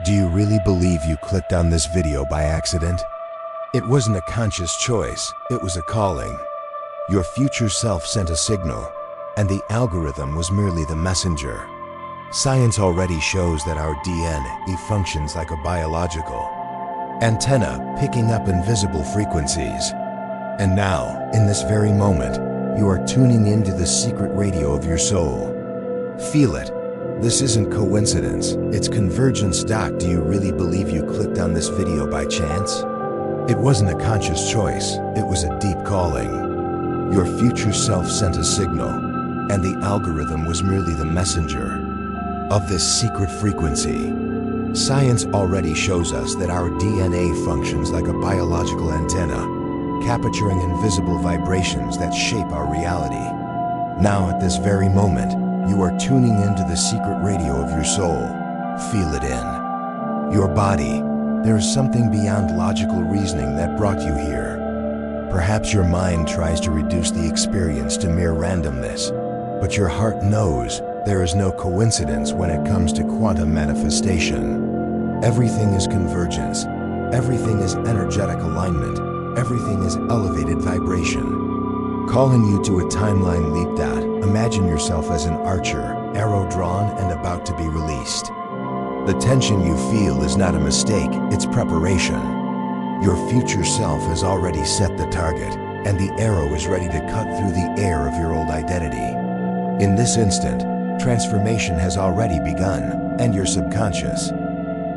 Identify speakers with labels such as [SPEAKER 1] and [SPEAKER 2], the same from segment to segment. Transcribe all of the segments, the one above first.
[SPEAKER 1] Do you really believe you clicked on this video by accident? It wasn't a conscious choice, it was a calling. Your future self sent a signal, and the algorithm was merely the messenger. Science already shows that our DNA functions like a biological antenna picking up invisible frequencies. And now, in this very moment, you are tuning into the secret radio of your soul. Feel it. This isn't coincidence, it's convergence. Do you really believe you clicked on this video by chance? It wasn't a conscious choice, it was a deep calling. Your future self sent a signal, and the algorithm was merely the messenger of this secret frequency. Science already shows us that our DNA functions like a biological antenna, capturing invisible vibrations that shape our reality. Now, at this very moment, you are tuning into the secret radio of your soul. Feel it in your body. There is something beyond logical reasoning that brought you here. Perhaps your mind tries to reduce the experience to mere randomness, but your heart knows there is no coincidence when it comes to quantum manifestation. Everything is convergence. Everything is energetic alignment. Everything is elevated vibration. Calling you to a timeline leap. Imagine yourself as an archer, arrow drawn and about to be released. The tension you feel is not a mistake, it's preparation. Your future self has already set the target, and the arrow is ready to cut through the air of your old identity. In this instant, transformation has already begun, and your subconscious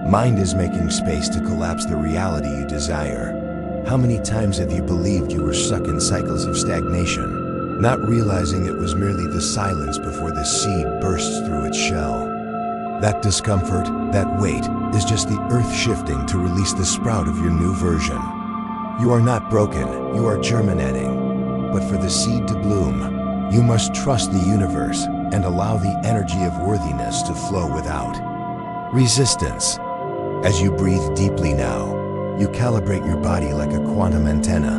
[SPEAKER 1] mind is making space to collapse the reality you desire. How many times have you believed you were stuck in cycles of stagnation, not realizing it was merely the silence before the seed bursts through its shell? That discomfort, that weight, is just the earth shifting to release the sprout of your new version. You are not broken, you are germinating. But for the seed to bloom, you must trust the universe and allow the energy of worthiness to flow without resistance. As you breathe deeply now, you calibrate your body like a quantum antenna,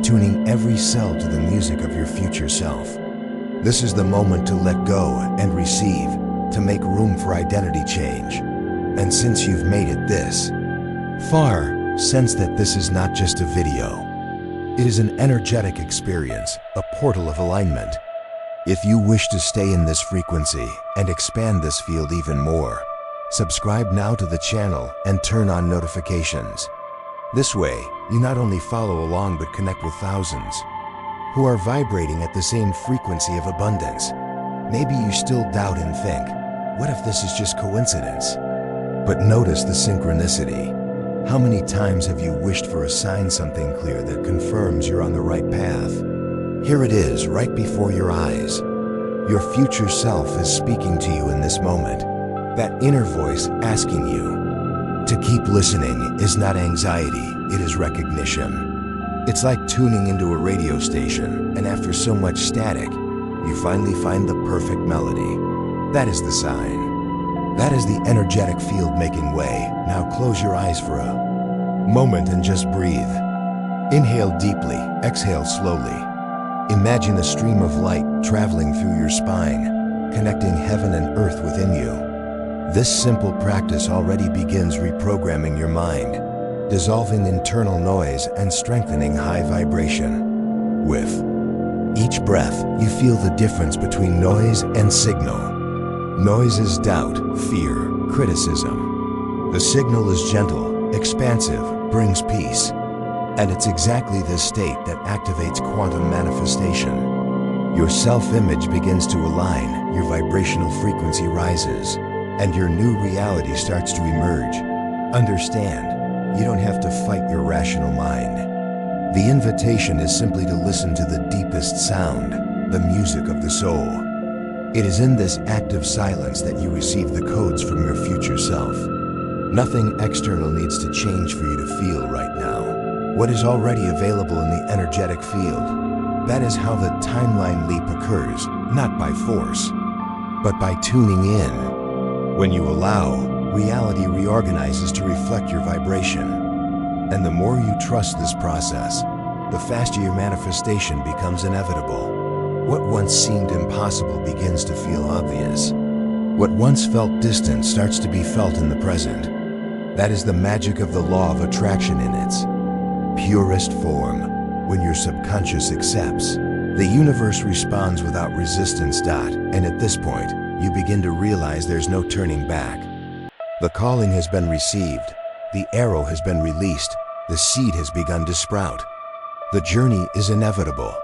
[SPEAKER 1] tuning every cell to the music of your future self. This is the moment to let go and receive, to make room for identity change. And since you've made it this far, sense that this is not just a video. It is an energetic experience, a portal of alignment. If you wish to stay in this frequency and expand this field even more, subscribe now to the channel and turn on notifications. This way, you not only follow along but connect with thousands who are vibrating at the same frequency of abundance. Maybe you still doubt and think, what if this is just coincidence? But notice the synchronicity. How many times have you wished for a sign, something clear that confirms you're on the right path? Here it is, right before your eyes. Your future self is speaking to you in this moment. That inner voice asking you to keep listening is not anxiety, it is recognition. It's like tuning into a radio station, and after so much static, you finally find the perfect melody. That is the sign. That is the energetic field making way. Now close your eyes for a moment and just breathe. Inhale deeply, exhale slowly. Imagine a stream of light traveling through your spine, connecting heaven and earth within you. This simple practice already begins reprogramming your mind, dissolving internal noise and strengthening high vibration. With each breath, you feel the difference between noise and signal. Noise is doubt, fear, criticism. The signal is gentle, expansive, brings peace. And it's exactly this state that activates quantum manifestation. Your self-image begins to align, your vibrational frequency rises, and your new reality starts to emerge. Understand, you don't have to fight your rational mind. The invitation is simply to listen to the deepest sound, the music of the soul. It is in this active silence that you receive the codes from your future self. Nothing external needs to change for you to feel right now what is already available in the energetic field. That is how the timeline leap occurs, not by force, but by tuning in. When you allow, reality reorganizes to reflect your vibration. And the more you trust this process, the faster your manifestation becomes inevitable. What once seemed impossible begins to feel obvious. What once felt distant starts to be felt in the present. That is the magic of the law of attraction in its purest form. When your subconscious accepts, the universe responds without resistance. And at this point, you begin to realize there's no turning back. The calling has been received, the arrow has been released, the seed has begun to sprout. The journey is inevitable,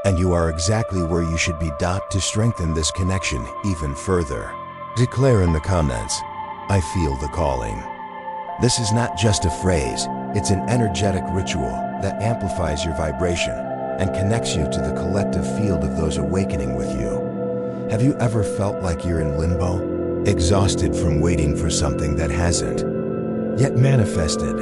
[SPEAKER 1] and you are exactly where you should be. To strengthen this connection even further, declare in the comments, "I feel the calling." This is not just a phrase, it's an energetic ritual that amplifies your vibration and connects you to the collective field of those awakening with you. Have you ever felt like you're in limbo, exhausted from waiting for something that hasn't yet manifested?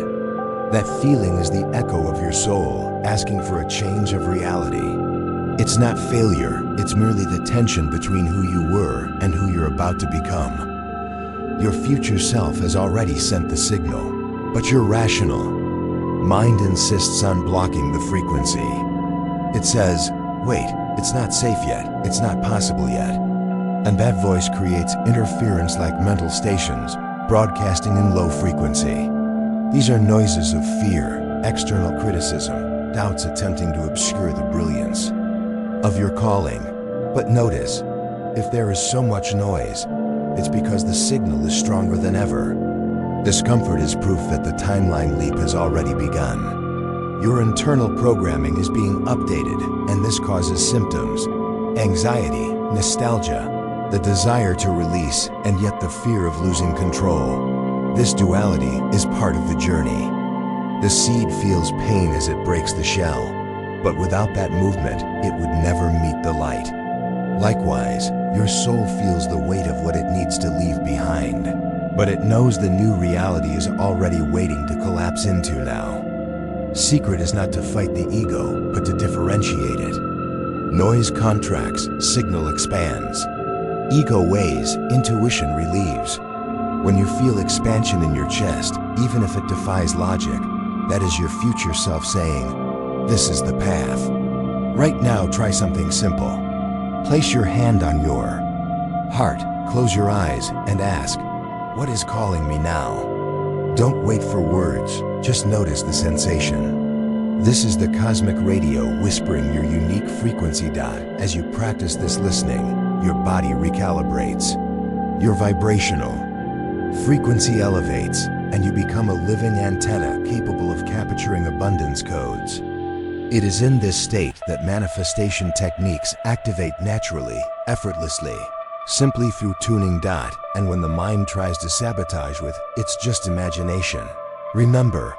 [SPEAKER 1] That feeling is the echo of your soul asking for a change of reality. It's not failure, it's merely the tension between who you were and who you're about to become. Your future self has already sent the signal, but your rational mind insists on blocking the frequency. It says, "Wait, it's not safe yet, it's not possible yet." And that voice creates interference like mental stations, broadcasting in low frequency. These are noises of fear, external criticism, doubts attempting to obscure the brilliance of your calling. But notice, if there is so much noise, it's because the signal is stronger than ever. Discomfort is proof that the timeline leap has already begun. Your internal programming is being updated, and this causes symptoms: anxiety, nostalgia, the desire to release, and yet the fear of losing control. This duality is part of the journey. The seed feels pain as it breaks the shell, but without that movement, it would never meet the light. Likewise, your soul feels the weight of what it needs to leave behind, but it knows the new reality is already waiting to collapse into now. Secret is not to fight the ego, but to differentiate it. Noise contracts, signal expands. Ego weighs, intuition relieves. When you feel expansion in your chest, even if it defies logic, that is your future self saying, "This is the path." Right now, try something simple. Place your hand on your heart, close your eyes, and ask, "What is calling me now?" Don't wait for words, just notice the sensation. This is the cosmic radio whispering your unique frequency. As you practice this listening, your body recalibrates. Your vibrational frequency elevates, and you become a living antenna capable of capturing abundance codes. It is in this state that manifestation techniques activate naturally, effortlessly, simply through tuning. And when the mind tries to sabotage with, "It's just imagination," remember,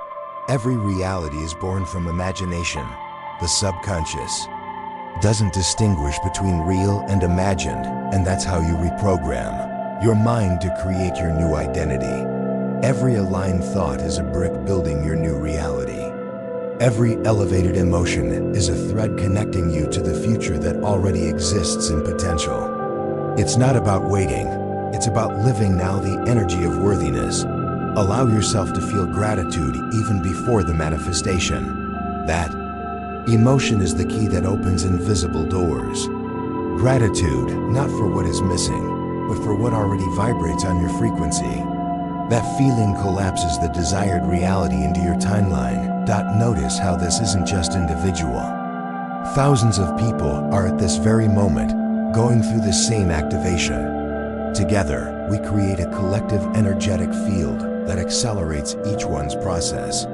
[SPEAKER 1] every reality is born from imagination. The subconscious doesn't distinguish between real and imagined, and that's how you reprogram your mind to create your new identity. Every aligned thought is a brick building your new reality. Every elevated emotion is a thread connecting you to the future that already exists in potential. It's not about waiting, it's about living now the energy of worthiness. Allow yourself to feel gratitude even before the manifestation. That emotion is the key that opens invisible doors. Gratitude, not for what is missing, but for what already vibrates on your frequency. That feeling collapses the desired reality into your timeline. Notice how this isn't just individual. Thousands of people are at this very moment going through the same activation. Together, we create a collective energetic field that accelerates each one's process.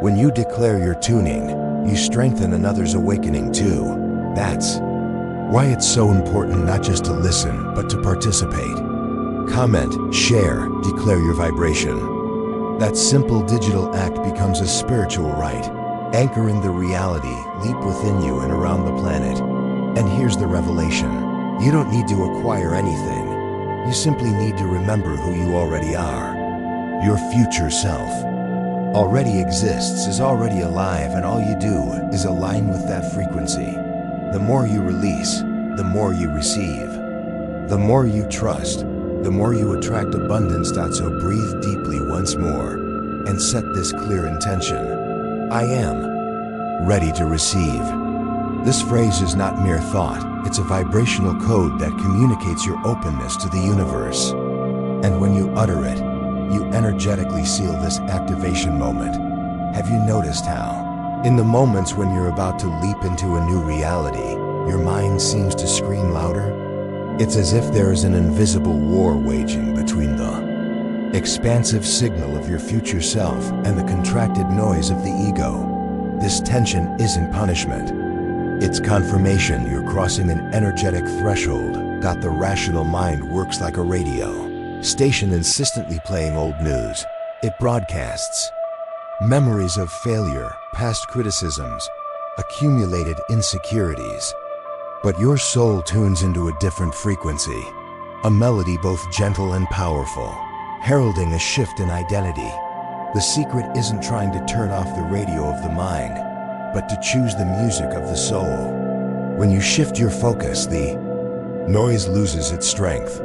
[SPEAKER 1] When you declare your tuning, you strengthen another's awakening too. That's why it's so important not just to listen, but to participate. Comment, share, declare your vibration. That simple digital act becomes a spiritual rite, anchoring the reality deep within you and around the planet. And here's the revelation. You don't need to acquire anything. You simply need to remember who you already are. Your future self already exists, is already alive, and all you do is align with that frequency. The more you release, the more you receive. The more you trust, the more you attract abundance. So breathe deeply once more and set this clear intention. I am ready to receive. This phrase is not mere thought, it's a vibrational code that communicates your openness to the universe. And when you utter it, you energetically seal this activation moment. Have you noticed how, in the moments when you're about to leap into a new reality, your mind seems to scream louder? It's as if there is an invisible war waging between the expansive signal of your future self and the contracted noise of the ego. This tension isn't punishment. It's confirmation you're crossing an energetic threshold. The rational mind works like a radio station insistently playing old news. It broadcasts memories of failure, past criticisms, accumulated insecurities. But your soul tunes into a different frequency, a melody both gentle and powerful, heralding a shift in identity. The secret isn't trying to turn off the radio of the mind, but to choose the music of the soul. When you shift your focus, the noise loses its strength.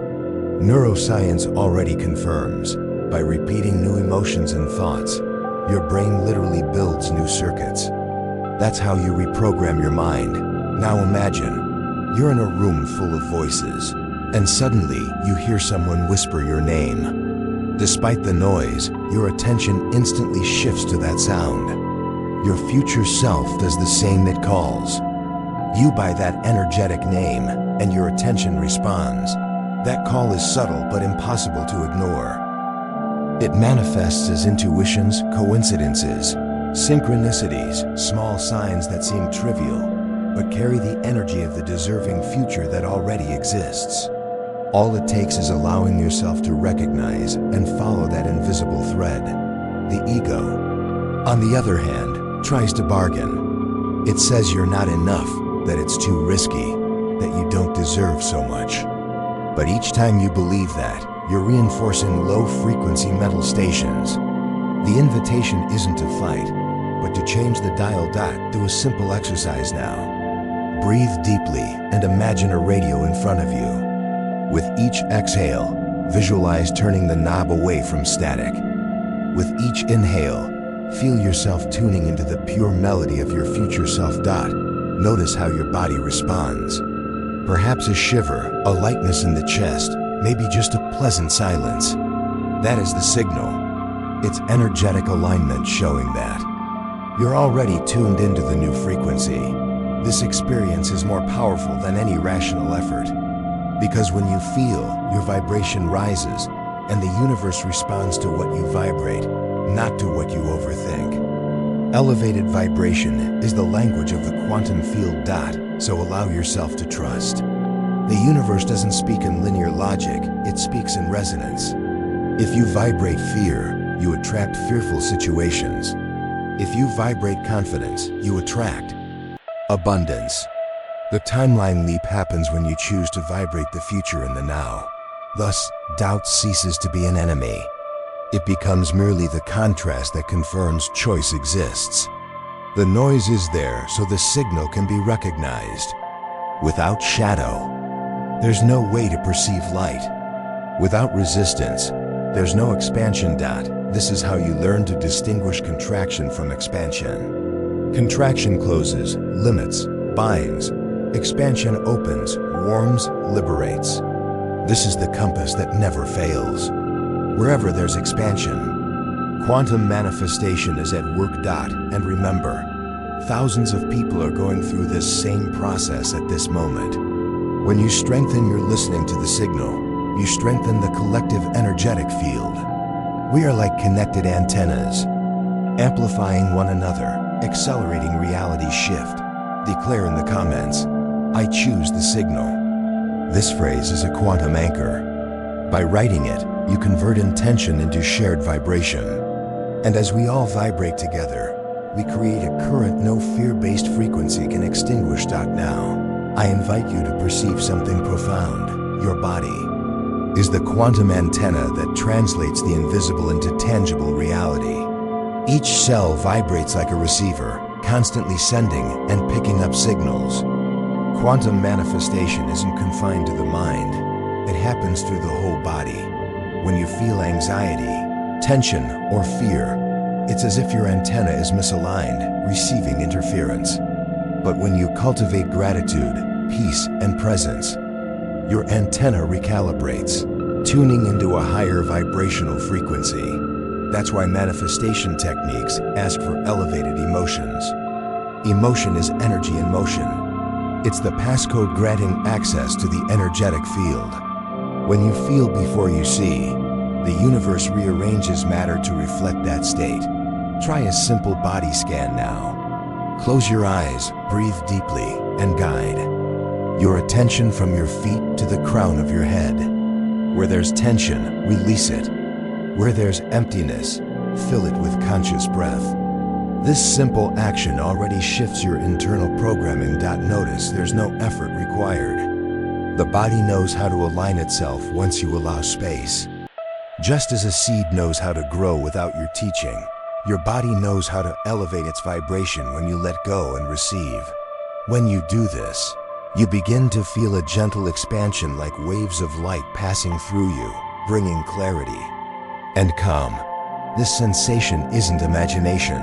[SPEAKER 1] Neuroscience already confirms, by repeating new emotions and thoughts, your brain literally builds new circuits. That's how you reprogram your mind. Now imagine, you're in a room full of voices, and suddenly you hear someone whisper your name. Despite the noise, your attention instantly shifts to that sound. Your future self does the same. It calls you by that energetic name, and your attention responds. That call is subtle but impossible to ignore. It manifests as intuitions, coincidences, synchronicities, small signs that seem trivial, but carry the energy of the deserving future that already exists. All it takes is allowing yourself to recognize and follow that invisible thread. The ego, on the other hand, tries to bargain. It says you're not enough, that it's too risky, that you don't deserve so much. But each time you believe that, you're reinforcing low-frequency mental stations. The invitation isn't to fight, but to change the dial. Do a simple exercise now. Breathe deeply and imagine a radio in front of you. With each exhale, visualize turning the knob away from static. With each inhale, feel yourself tuning into the pure melody of your future self. Notice how your body responds. Perhaps a shiver, a lightness in the chest, maybe just a pleasant silence. That is the signal. It's energetic alignment showing that you're already tuned into the new frequency. This experience is more powerful than any rational effort. Because when you feel, your vibration rises, and the universe responds to what you vibrate, not to what you overthink. Elevated vibration is the language of the quantum field. So allow yourself to trust. The universe doesn't speak in linear logic, it speaks in resonance. If you vibrate fear, you attract fearful situations. If you vibrate confidence, you attract abundance. The timeline leap happens when you choose to vibrate the future in the now. Thus, doubt ceases to be an enemy. It becomes merely the contrast that confirms choice exists. The noise is there so the signal can be recognized. Without shadow, there's no way to perceive light. Without resistance, there's no expansion. This is how you learn to distinguish contraction from expansion. Contraction closes, limits, binds. Expansion opens, warms, liberates. This is the compass that never fails. Wherever there's expansion, quantum manifestation is at work. And remember, thousands of people are going through this same process at this moment. When you strengthen your listening to the signal, you strengthen the collective energetic field. We are like connected antennas, amplifying one another, accelerating reality shift. Declare in the comments, I choose the signal. This phrase is a quantum anchor. By writing it, you convert intention into shared vibration. And as we all vibrate together, we create a current no fear-based frequency can extinguish. Now, I invite you to perceive something profound. Your body is the quantum antenna that translates the invisible into tangible reality. Each cell vibrates like a receiver, constantly sending and picking up signals. Quantum manifestation isn't confined to the mind. It happens through the whole body. When you feel anxiety, tension, or fear, it's as if your antenna is misaligned, receiving interference. But when you cultivate gratitude, peace, and presence, your antenna recalibrates. tuning into a higher vibrational frequency. That's why manifestation techniques ask for elevated emotions. Emotion is energy in motion. It's the passcode granting access to the energetic field. When you feel before you see, the universe rearranges matter to reflect that state. Try a simple body scan now. Close your eyes, breathe deeply, and guide your attention from your feet to the crown of your head. Where there's tension, release it. Where there's emptiness, fill it with conscious breath. This simple action already shifts your internal programming. Notice there's no effort required. The body knows how to align itself once you allow space. Just as a seed knows how to grow without your teaching, your body knows how to elevate its vibration when you let go and receive. When you do this, you begin to feel a gentle expansion like waves of light passing through you, bringing clarity and calm. This sensation isn't imagination.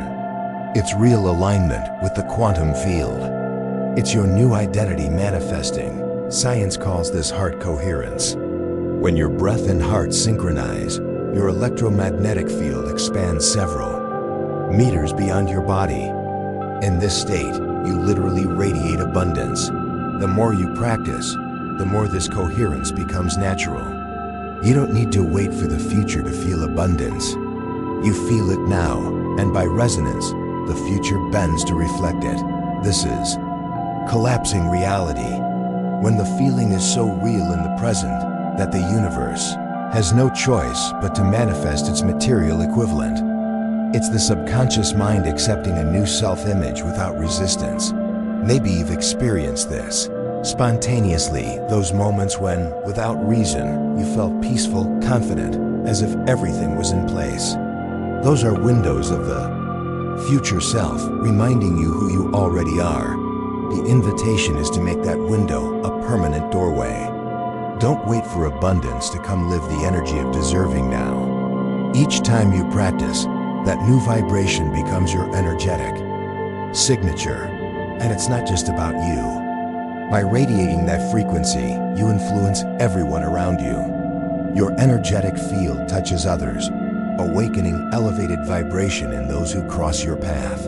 [SPEAKER 1] It's real alignment with the quantum field. It's your new identity manifesting. Science calls this heart coherence. When your breath and heart synchronize, your electromagnetic field expands several meters beyond your body. In this state, you literally radiate abundance. The more you practice, the more this coherence becomes natural. You don't need to wait for the future to feel abundance. You feel it now, and by resonance, the future bends to reflect it. This is collapsing reality. When the feeling is so real in the present that the universe has no choice but to manifest its material equivalent. It's the subconscious mind accepting a new self-image without resistance. Maybe you've experienced this. Spontaneously, those moments when, without reason, you felt peaceful, confident, as if everything was in place. Those are windows of the future self, reminding you who you already are. The invitation is to make that window a permanent doorway. Don't wait for abundance to come. Live the energy of deserving now. Each time you practice, that new vibration becomes your energetic signature. And it's not just about you. By radiating that frequency, you influence everyone around you. Your energetic field touches others, awakening elevated vibration in those who cross your path.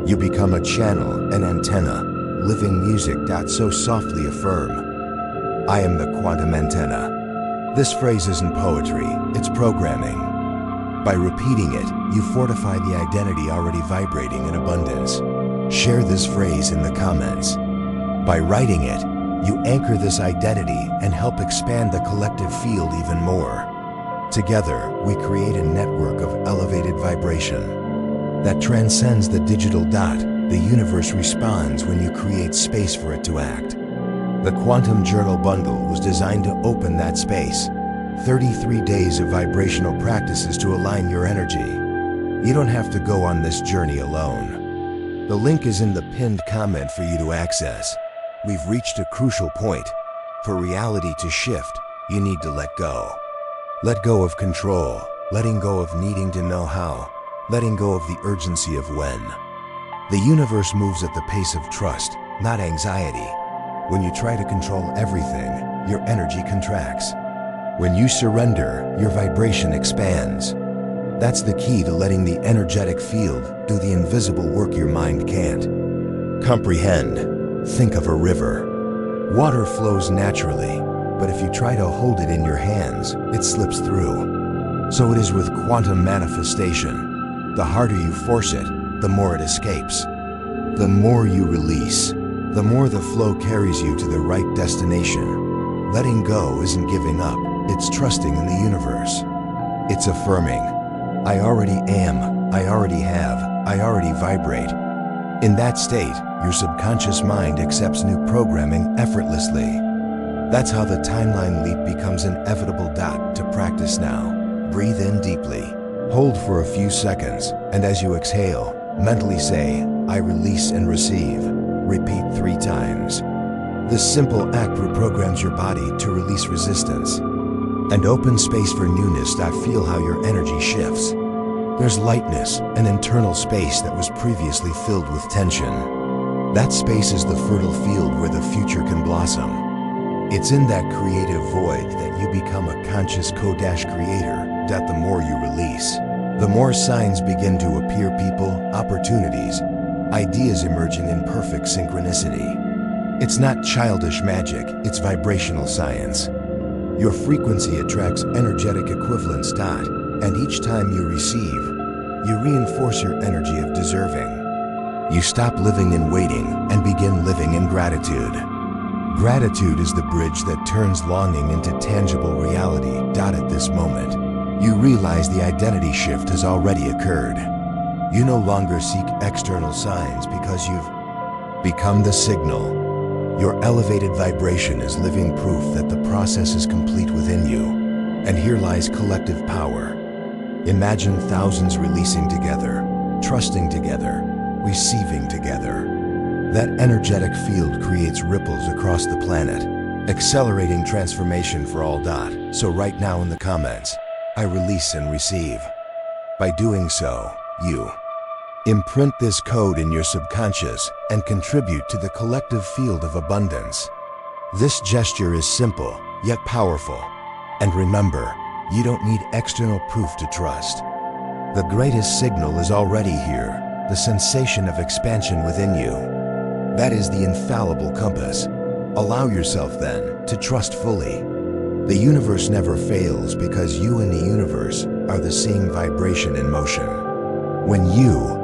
[SPEAKER 1] You become a channel, an antenna, living music. So softly affirm, I am the quantum antenna. This phrase isn't poetry, it's programming. By repeating it, you fortify the identity already vibrating in abundance. Share this phrase in the comments. By writing it, you anchor this identity and help expand the collective field even more. Together, we create a network of elevated vibration that transcends the digital dot. The universe responds when you create space for it to act. The Quantum Journal Bundle was designed to open that space. 33 days of vibrational practices to align your energy. You don't have to go on this journey alone. The link is in the pinned comment for you to access. We've reached a crucial point. For reality to shift, you need to let go. Let go of control, letting go of needing to know how, letting go of the urgency of when. The universe moves at the pace of trust, not anxiety. When you try to control everything, your energy contracts. When you surrender, your vibration expands. That's the key to letting the energetic field do the invisible work your mind can't comprehend. Think of a river. Water flows naturally, but if you try to hold it in your hands, it slips through. So it is with quantum manifestation. The harder you force it, the more it escapes. The more you release, the more the flow carries you to the right destination. Letting go isn't giving up, it's trusting in the universe. It's affirming, I already am, I already have, I already vibrate. In that state, your subconscious mind accepts new programming effortlessly. That's how the timeline leap becomes an inevitable. To practice now, breathe in deeply, hold for a few seconds, and as you exhale, mentally say, I release and receive. Repeat 3 times. This simple act reprograms your body to release resistance and open space for newness. Feel how your energy shifts. There's lightness, an internal space that was previously filled with tension. That space is the fertile field where the future can blossom. It's in that creative void that you become a conscious co-creator. The more you release, the more signs begin to appear, people, opportunities, ideas emerging in perfect synchronicity. It's not childish magic, it's vibrational science. Your frequency attracts energetic equivalents. And each time you receive, you reinforce your energy of deserving. You stop living in waiting and begin living in gratitude. Gratitude is the bridge that turns longing into tangible reality. At this moment, you realize the identity shift has already occurred. You no longer seek external signs because you've become the signal. Your elevated vibration is living proof that the process is complete within you. And here lies collective power. Imagine thousands releasing together, trusting together, receiving together. That energetic field creates ripples across the planet, accelerating transformation for all. So right now in the comments, I release and receive. By doing so, you imprint this code in your subconscious and contribute to the collective field of abundance. This gesture is simple, yet powerful. And remember, you don't need external proof to trust. The greatest signal is already here, the sensation of expansion within you. That is the infallible compass. Allow yourself then to trust fully. The universe never fails because you and the universe are the same vibration in motion. When you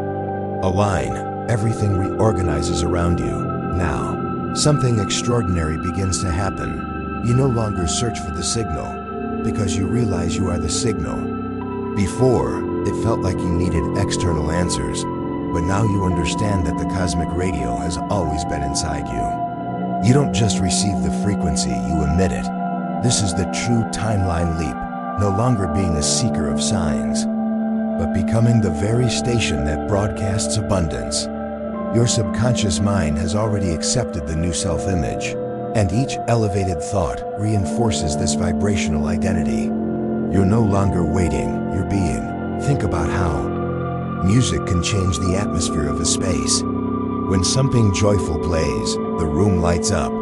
[SPEAKER 1] align, everything reorganizes around you. Now, something extraordinary begins to happen. You no longer search for the signal because you realize you are the signal. Before, it felt like you needed external answers, but now you understand that the cosmic radio has always been inside you. You don't just receive the frequency, you emit it. This is the true timeline leap, no longer being a seeker of signs, but becoming the very station that broadcasts abundance. Your subconscious mind has already accepted the new self-image, and each elevated thought reinforces this vibrational identity. You're no longer waiting, you're being. Think about how music can change the atmosphere of a space. When something joyful plays, the room lights up.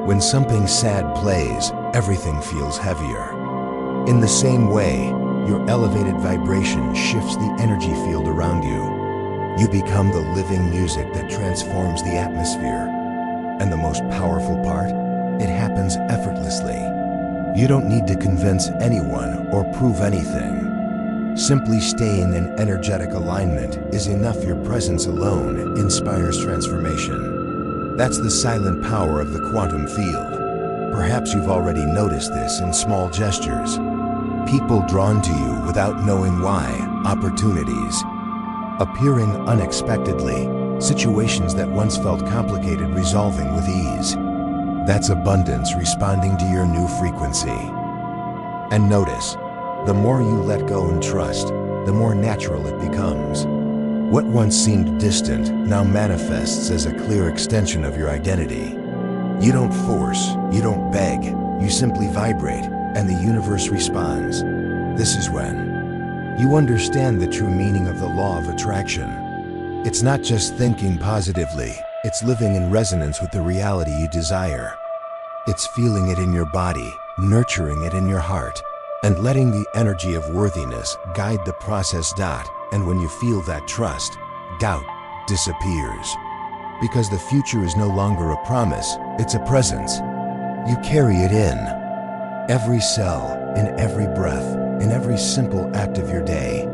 [SPEAKER 1] When something sad plays, everything feels heavier. In the same way, your elevated vibration shifts the energy field around you. You become the living music that transforms the atmosphere. And the most powerful part? It happens effortlessly. You don't need to convince anyone or prove anything. Simply staying in energetic alignment is enough. Your presence alone inspires transformation. That's the silent power of the quantum field. Perhaps you've already noticed this in small gestures. People drawn to you without knowing why, opportunities appearing unexpectedly, situations that once felt complicated resolving with ease. That's abundance responding to your new frequency. And notice, the more you let go and trust, the more natural it becomes. What once seemed distant now manifests as a clear extension of your identity. You don't force, you don't beg, you simply vibrate, and the universe responds. This is when you understand the true meaning of the law of attraction. It's not just thinking positively, it's living in resonance with the reality you desire. It's feeling it in your body, nurturing it in your heart, and letting the energy of worthiness guide the process. And when you feel that trust, doubt disappears. Because the future is no longer a promise, it's a presence. You carry it in every cell, in every breath, in every simple act of your day.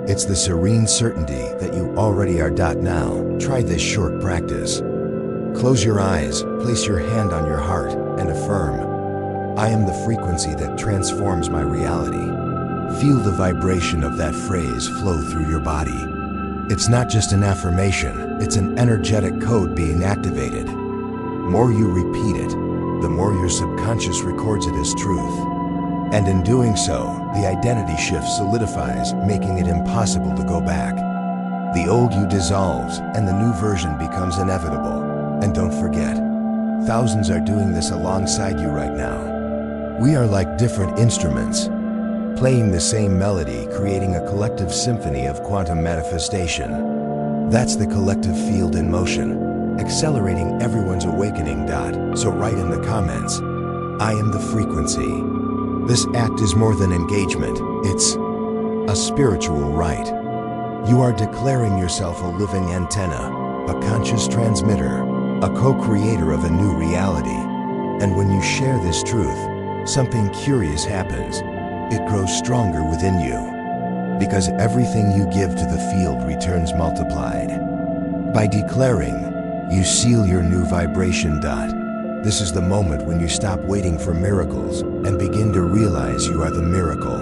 [SPEAKER 1] It's the serene certainty that you already are. Now, try this short practice. Close your eyes, place your hand on your heart, and affirm, I am the frequency that transforms my reality. Feel the vibration of that phrase flow through your body. It's not just an affirmation, it's an energetic code being activated. The more you repeat it, the more your subconscious records it as truth. And in doing so, the identity shift solidifies, making it impossible to go back. The old you dissolves, and the new version becomes inevitable. And don't forget, thousands are doing this alongside you right now. We are like different instruments, playing the same melody, creating a collective symphony of quantum manifestation. That's the collective field in motion, accelerating everyone's awakening. So write in the comments, I am the frequency. This act is more than engagement. It's a spiritual rite. You are declaring yourself a living antenna, a conscious transmitter, a co-creator of a new reality. And when you share this truth, something curious happens. It grows stronger within you, because everything you give to the field returns multiplied. By declaring, you seal your new vibration dot. This is the moment when you stop waiting for miracles and begin to realize you are the miracle.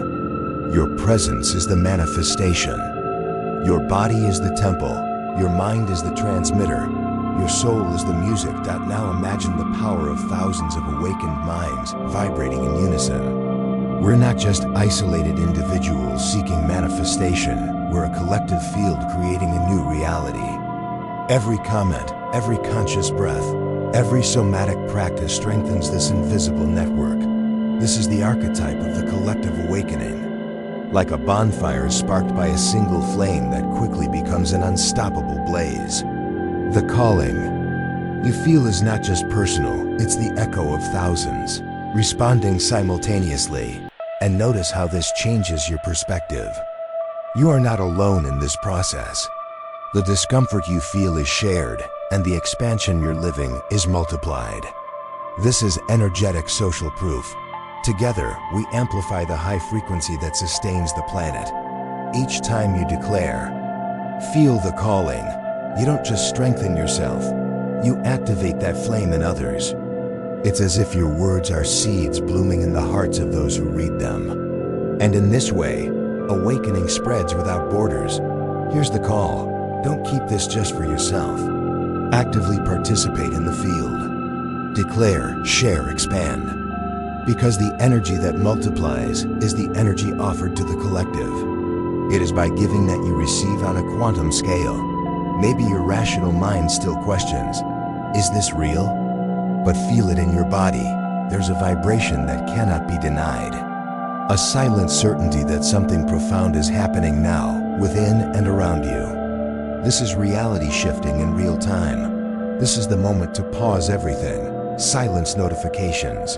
[SPEAKER 1] Your presence is the manifestation. Your body is the temple. Your mind is the transmitter. Your soul is the music. Now imagine the power of thousands of awakened minds vibrating in unison. We're not just isolated individuals seeking manifestation. We're a collective field creating a new reality. Every comment, every conscious breath, every somatic practice strengthens this invisible network. This is the archetype of the collective awakening. Like a bonfire sparked by a single flame that quickly becomes an unstoppable blaze. The calling you feel is not just personal, it's the echo of thousands, responding simultaneously. And notice how this changes your perspective. You are not alone in this process. The discomfort you feel is shared, and the expansion you're living is multiplied. This is energetic social proof. Together, we amplify the high frequency that sustains the planet. Each time you declare, feel the calling, you don't just strengthen yourself, you activate that flame in others. It's as if your words are seeds blooming in the hearts of those who read them. And in this way, awakening spreads without borders. Here's the call. Don't keep this just for yourself. Actively participate in the field. Declare, share, expand. Because the energy that multiplies is the energy offered to the collective. It is by giving that you receive on a quantum scale. Maybe your rational mind still questions, is this real? But feel it in your body. There's a vibration that cannot be denied. A silent certainty that something profound is happening now, within and around you. This is reality shifting in real time. This is the moment to pause everything, silence notifications.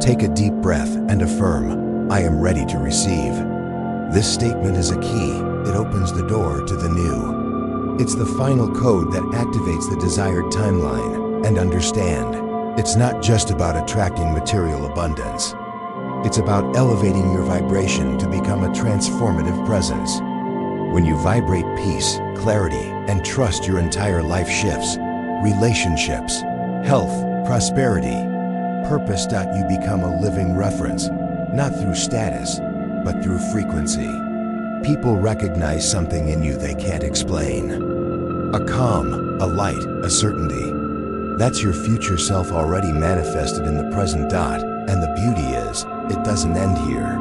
[SPEAKER 1] Take a deep breath and affirm, I am ready to receive. This statement is a key. It opens the door to the new. It's the final code that activates the desired timeline. And understand, it's not just about attracting material abundance. It's about elevating your vibration to become a transformative presence. When you vibrate peace, clarity, and trust, your entire life shifts. Relationships, health, prosperity, purpose. You become a living reference, not through status, but through frequency. People recognize something in you they can't explain. A calm, a light, a certainty. That's your future self already manifested in the present dot. And the beauty is, it doesn't end here.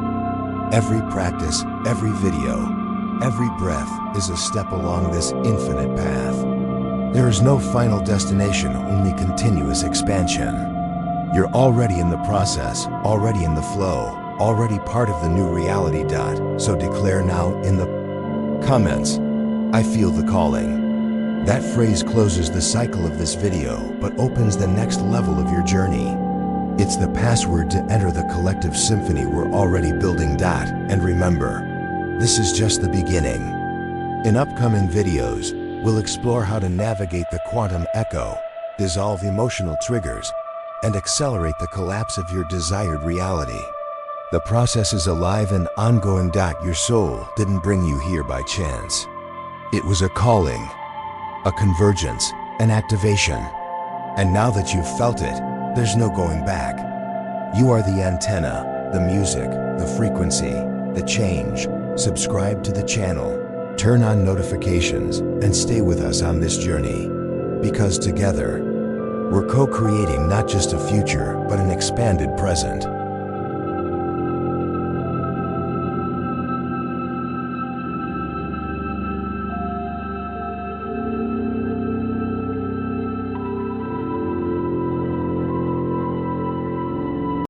[SPEAKER 1] Every practice, every video, every breath is a step along this infinite path. There is no final destination, only continuous expansion. You're already in the process, already in the flow, already part of the new reality dot. So declare now in the comments, I feel the calling. That phrase closes the cycle of this video, but opens the next level of your journey. It's the password to enter the collective symphony we're already building dot. And remember, this is just the beginning. In upcoming videos, we'll explore how to navigate the quantum echo, dissolve emotional triggers, and accelerate the collapse of your desired reality. The process is alive and ongoing. Your soul didn't bring you here by chance. It was a calling, a convergence, an activation. And now that you've felt it, there's no going back. You are the antenna, the music, the frequency, the change. Subscribe to the channel, turn on notifications, and stay with us on this journey. Because together, we're co-creating not just a future, but an expanded present.